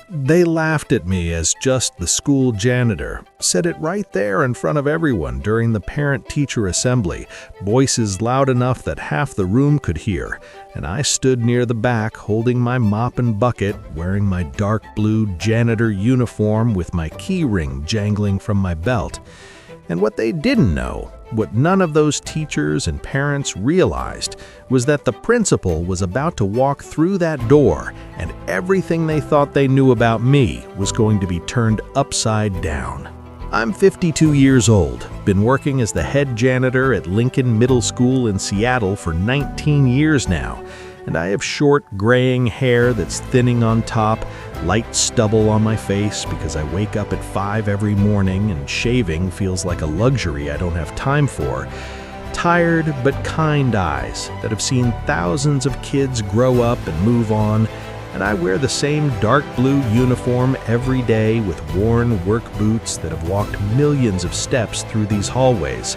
They laughed at me as just the school janitor, said it right there in front of everyone during the parent-teacher assembly, voices loud enough that half the room could hear, and I stood near the back holding my mop and bucket, wearing my dark blue janitor uniform with my key ring jangling from my belt. And what they didn't know, what none of those teachers and parents realized, was that the principal was about to walk through that door, and everything they thought they knew about me was going to be turned upside down. I'm 52 years old, been working as the head janitor at Lincoln Middle School in Seattle for 19 years now, and I have short, graying hair that's thinning on top, light stubble on my face because I wake up at 5 every morning and shaving feels like a luxury I don't have time for, tired but kind eyes that have seen thousands of kids grow up and move on, and I wear the same dark blue uniform every day with worn work boots that have walked millions of steps through these hallways.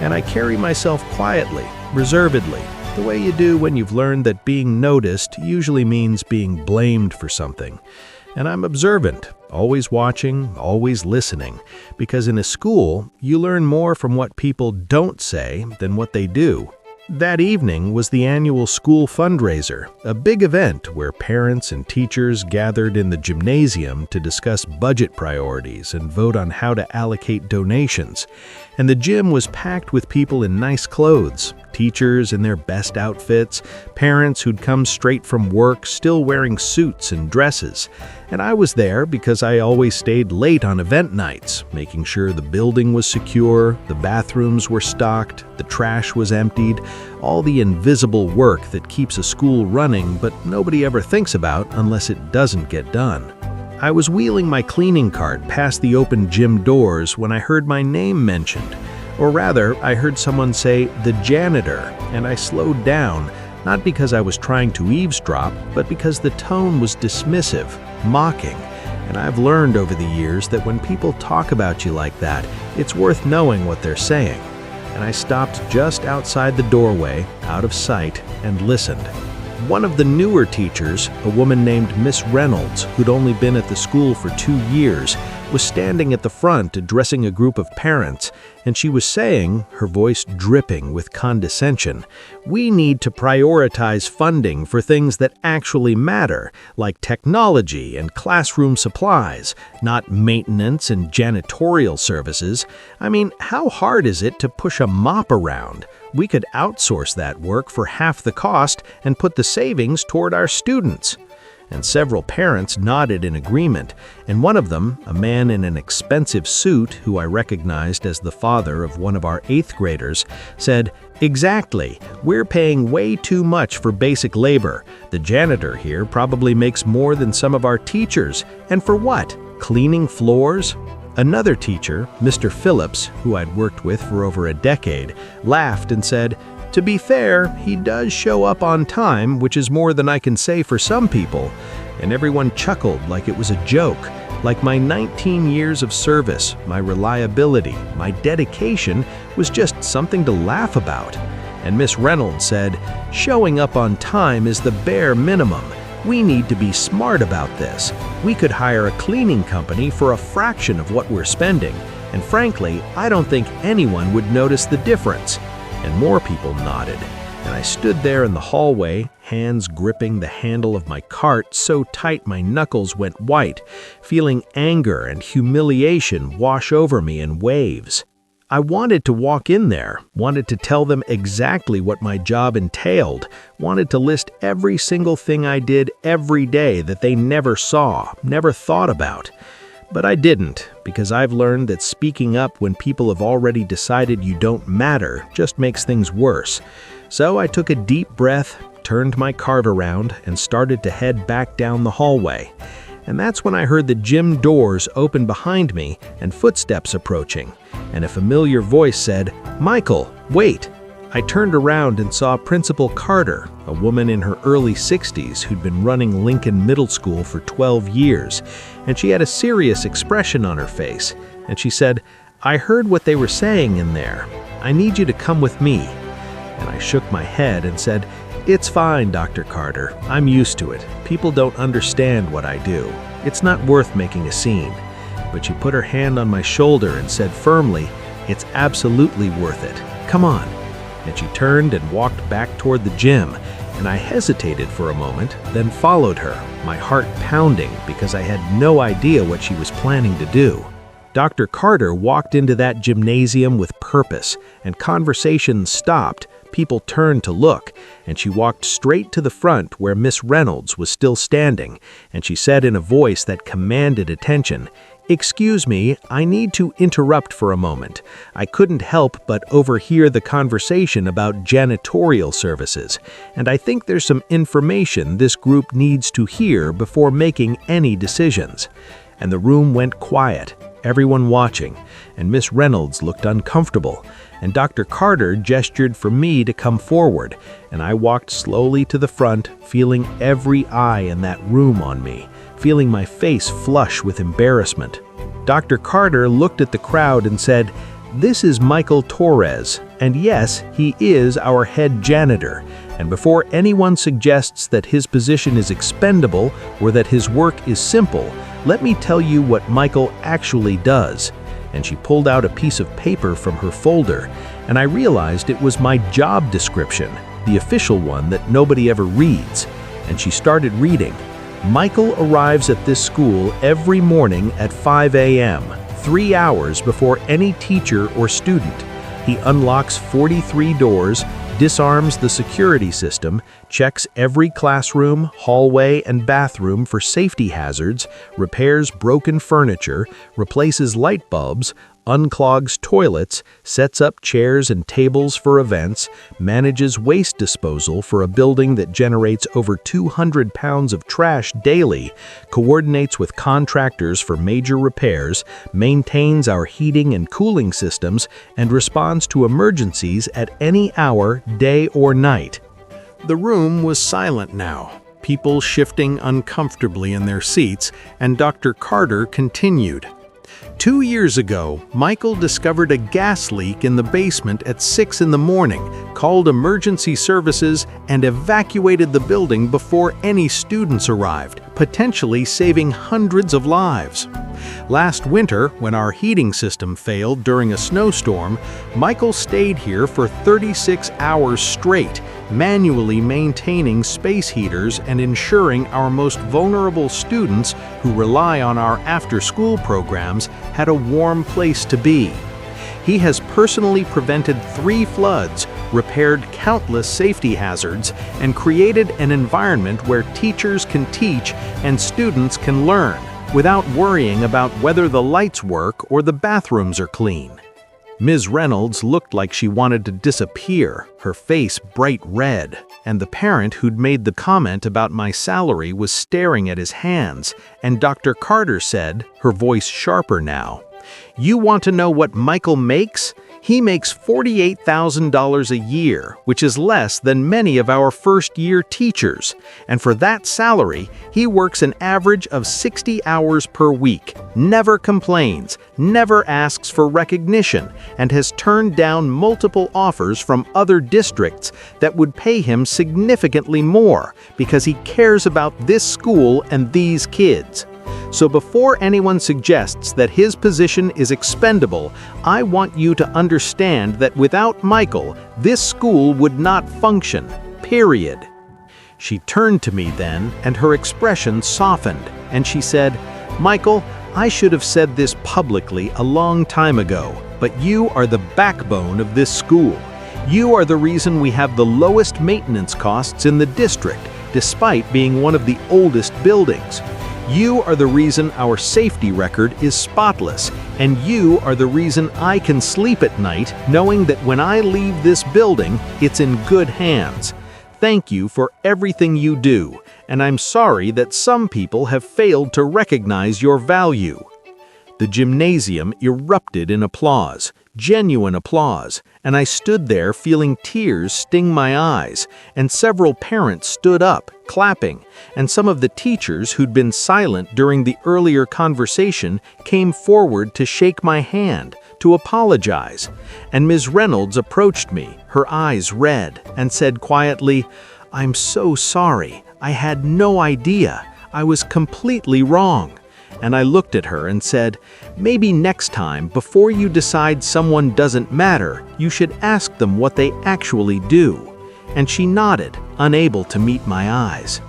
And I carry myself quietly, reservedly, the way you do when you've learned that being noticed usually means being blamed for something. And I'm observant, always watching, always listening, because in a school, you learn more from what people don't say than what they do. That evening was the annual school fundraiser, a big event where parents and teachers gathered in the gymnasium to discuss budget priorities and vote on how to allocate donations. And the gym was packed with people in nice clothes, teachers in their best outfits, parents who'd come straight from work still wearing suits and dresses. And I was there because I always stayed late on event nights, making sure the building was secure, the bathrooms were stocked, the trash was emptied, all the invisible work that keeps a school running but nobody ever thinks about unless it doesn't get done. I was wheeling my cleaning cart past the open gym doors when I heard my name mentioned. Or rather, I heard someone say, "the janitor," and I slowed down, not because I was trying to eavesdrop, but because the tone was dismissive, mocking. And I've learned over the years that when people talk about you like that, it's worth knowing what they're saying. And I stopped just outside the doorway, out of sight, and listened. One of the newer teachers, a woman named Miss Reynolds, who'd only been at the school for 2 years, was standing at the front addressing a group of parents, and she was saying, her voice dripping with condescension, "We need to prioritize funding for things that actually matter, like technology and classroom supplies, not maintenance and janitorial services. I mean, how hard is it to push a mop around? We could outsource that work for half the cost and put the savings toward our students." And several parents nodded in agreement, and one of them, a man in an expensive suit who I recognized as the father of one of our 8th graders, said, "Exactly. We're paying way too much for basic labor. The janitor here probably makes more than some of our teachers. And for what? Cleaning floors?" Another teacher, Mr. Phillips, who I'd worked with for over a decade, laughed and said, "To be fair, he does show up on time, which is more than I can say for some people." And everyone chuckled like it was a joke, like my 19 years of service, my reliability, my dedication was just something to laugh about. And Miss Reynolds said, "Showing up on time is the bare minimum. We need to be smart about this. We could hire a cleaning company for a fraction of what we're spending, and frankly, I don't think anyone would notice the difference." And more people nodded, and I stood there in the hallway, hands gripping the handle of my cart so tight my knuckles went white, feeling anger and humiliation wash over me in waves. I wanted to walk in there, wanted to tell them exactly what my job entailed, wanted to list every single thing I did every day that they never saw, never thought about. But I didn't, because I've learned that speaking up when people have already decided you don't matter just makes things worse. So I took a deep breath, turned my cart around, and started to head back down the hallway. And that's when I heard the gym doors open behind me and footsteps approaching, and a familiar voice said, "Michael, wait." I turned around and saw Principal Carter, a woman in her early 60s who'd been running Lincoln Middle School for 12 years, and she had a serious expression on her face, and she said, "I heard what they were saying in there. I need you to come with me." And I shook my head and said, "It's fine, Dr. Carter. I'm used to it. People don't understand what I do." It's not worth making a scene." But she put her hand on my shoulder and said firmly, "It's absolutely worth it. Come on." And she turned and walked back toward the gym, and I hesitated for a moment, then followed her, my heart pounding because I had no idea what she was planning to do. Dr. Carter walked into that gymnasium with purpose, and conversations stopped. People turned to look, and she walked straight to the front where Miss Reynolds was still standing, and she said in a voice that commanded attention, "Excuse me, I need to interrupt for a moment. I couldn't help but overhear the conversation about janitorial services, and I think there's some information this group needs to hear before making any decisions." And the room went quiet, everyone watching, and Miss Reynolds looked uncomfortable, and Dr. Carter gestured for me to come forward, and I walked slowly to the front, feeling every eye in that room on me, feeling my face flush with embarrassment. Dr. Carter looked at the crowd and said, "This is Michael Torres, and yes, he is our head janitor. And before anyone suggests that his position is expendable or that his work is simple, let me tell you what Michael actually does." And she pulled out a piece of paper from her folder, and I realized it was my job description, the official one that nobody ever reads. And she started reading. "Michael arrives at this school every morning at 5 a.m., 3 hours before any teacher or student. He unlocks 43 doors, disarms the security system, checks every classroom, hallway, and bathroom for safety hazards, repairs broken furniture, replaces light bulbs, unclogs toilets, sets up chairs and tables for events, manages waste disposal for a building that generates over 200 pounds of trash daily, coordinates with contractors for major repairs, maintains our heating and cooling systems, and responds to emergencies at any hour, day or night." The room was silent now, people shifting uncomfortably in their seats, and Dr. Carter continued. 2 years ago, Michael discovered a gas leak in the basement at 6 in the morning, called emergency services, and evacuated the building before any students arrived, potentially saving hundreds of lives. Last winter, when our heating system failed during a snowstorm, Michael stayed here for 36 hours straight, manually maintaining space heaters and ensuring our most vulnerable students who rely on our after-school programs had a warm place to be. He has personally prevented 3 floods, repaired countless safety hazards, and created an environment where teachers can teach and students can learn, without worrying about whether the lights work or the bathrooms are clean. Ms. Reynolds looked like she wanted to disappear, her face bright red, and the parent who'd made the comment about my salary was staring at his hands, and Dr. Carter said, her voice sharper now, "You want to know what Michael makes? He makes $48,000 a year, which is less than many of our first-year teachers. And for that salary, he works an average of 60 hours per week, never complains, never asks for recognition, and has turned down multiple offers from other districts that would pay him significantly more because he cares about this school and these kids. So before anyone suggests that his position is expendable, I want you to understand that without Michael, this school would not function, period." She turned to me then, and her expression softened, and she said, "Michael, I should have said this publicly a long time ago, but you are the backbone of this school. You are the reason we have the lowest maintenance costs in the district, despite being one of the oldest buildings. You are the reason our safety record is spotless, and you are the reason I can sleep at night knowing that when I leave this building, it's in good hands. Thank you for everything you do, and I'm sorry that some people have failed to recognize your value." The gymnasium erupted in applause, genuine applause, and I stood there feeling tears sting my eyes, and several parents stood up, clapping, and some of the teachers who'd been silent during the earlier conversation came forward to shake my hand, to apologize, and Ms. Reynolds approached me, her eyes red, and said quietly, "I'm so sorry. I had no idea. I was completely wrong." and I looked at her and said, "Maybe next time, before you decide someone doesn't matter, you should ask them what they actually do." And she nodded, unable to meet my eyes.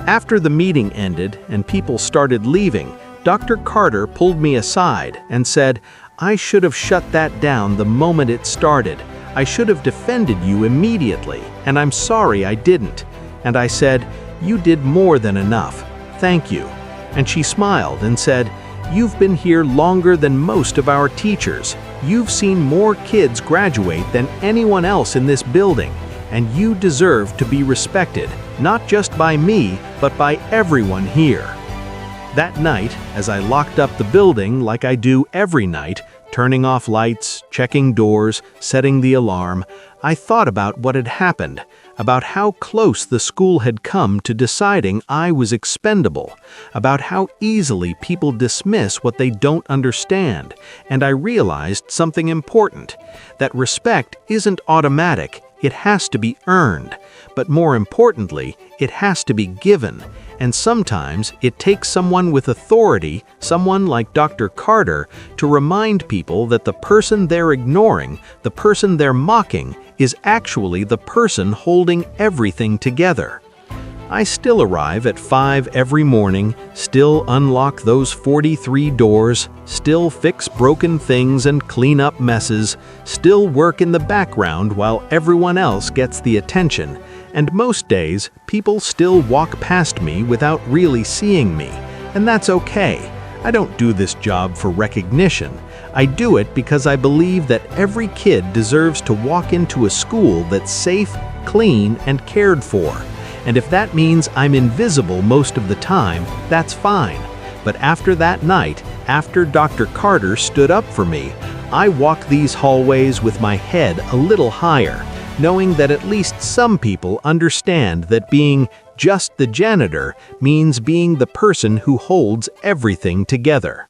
After the meeting ended and people started leaving, Dr. Carter pulled me aside and said, "I should have shut that down the moment it started. I should have defended you immediately, and I'm sorry I didn't." And I said, "You did more than enough. Thank you." And she smiled and said, "You've been here longer than most of our teachers. You've seen more kids graduate than anyone else in this building, and you deserve to be respected, not just by me, but by everyone here." That night, as I locked up the building like I do every night, turning off lights, checking doors, setting the alarm, I thought about what had happened, about how close the school had come to deciding I was expendable, about how easily people dismiss what they don't understand, and I realized something important, that respect isn't automatic, it has to be earned, but more importantly, it has to be given. And sometimes it takes someone with authority, someone like Dr. Carter, to remind people that the person they're ignoring, the person they're mocking, is actually the person holding everything together. I still arrive at 5 every morning, still unlock those 43 doors, still fix broken things and clean up messes, still work in the background while everyone else gets the attention. And most days, people still walk past me without really seeing me, and that's okay. I don't do this job for recognition. I do it because I believe that every kid deserves to walk into a school that's safe, clean, and cared for. And if that means I'm invisible most of the time, that's fine. But after that night, after Dr. Carter stood up for me, I walk these hallways with my head a little higher, knowing that at least some people understand that being just the janitor means being the person who holds everything together.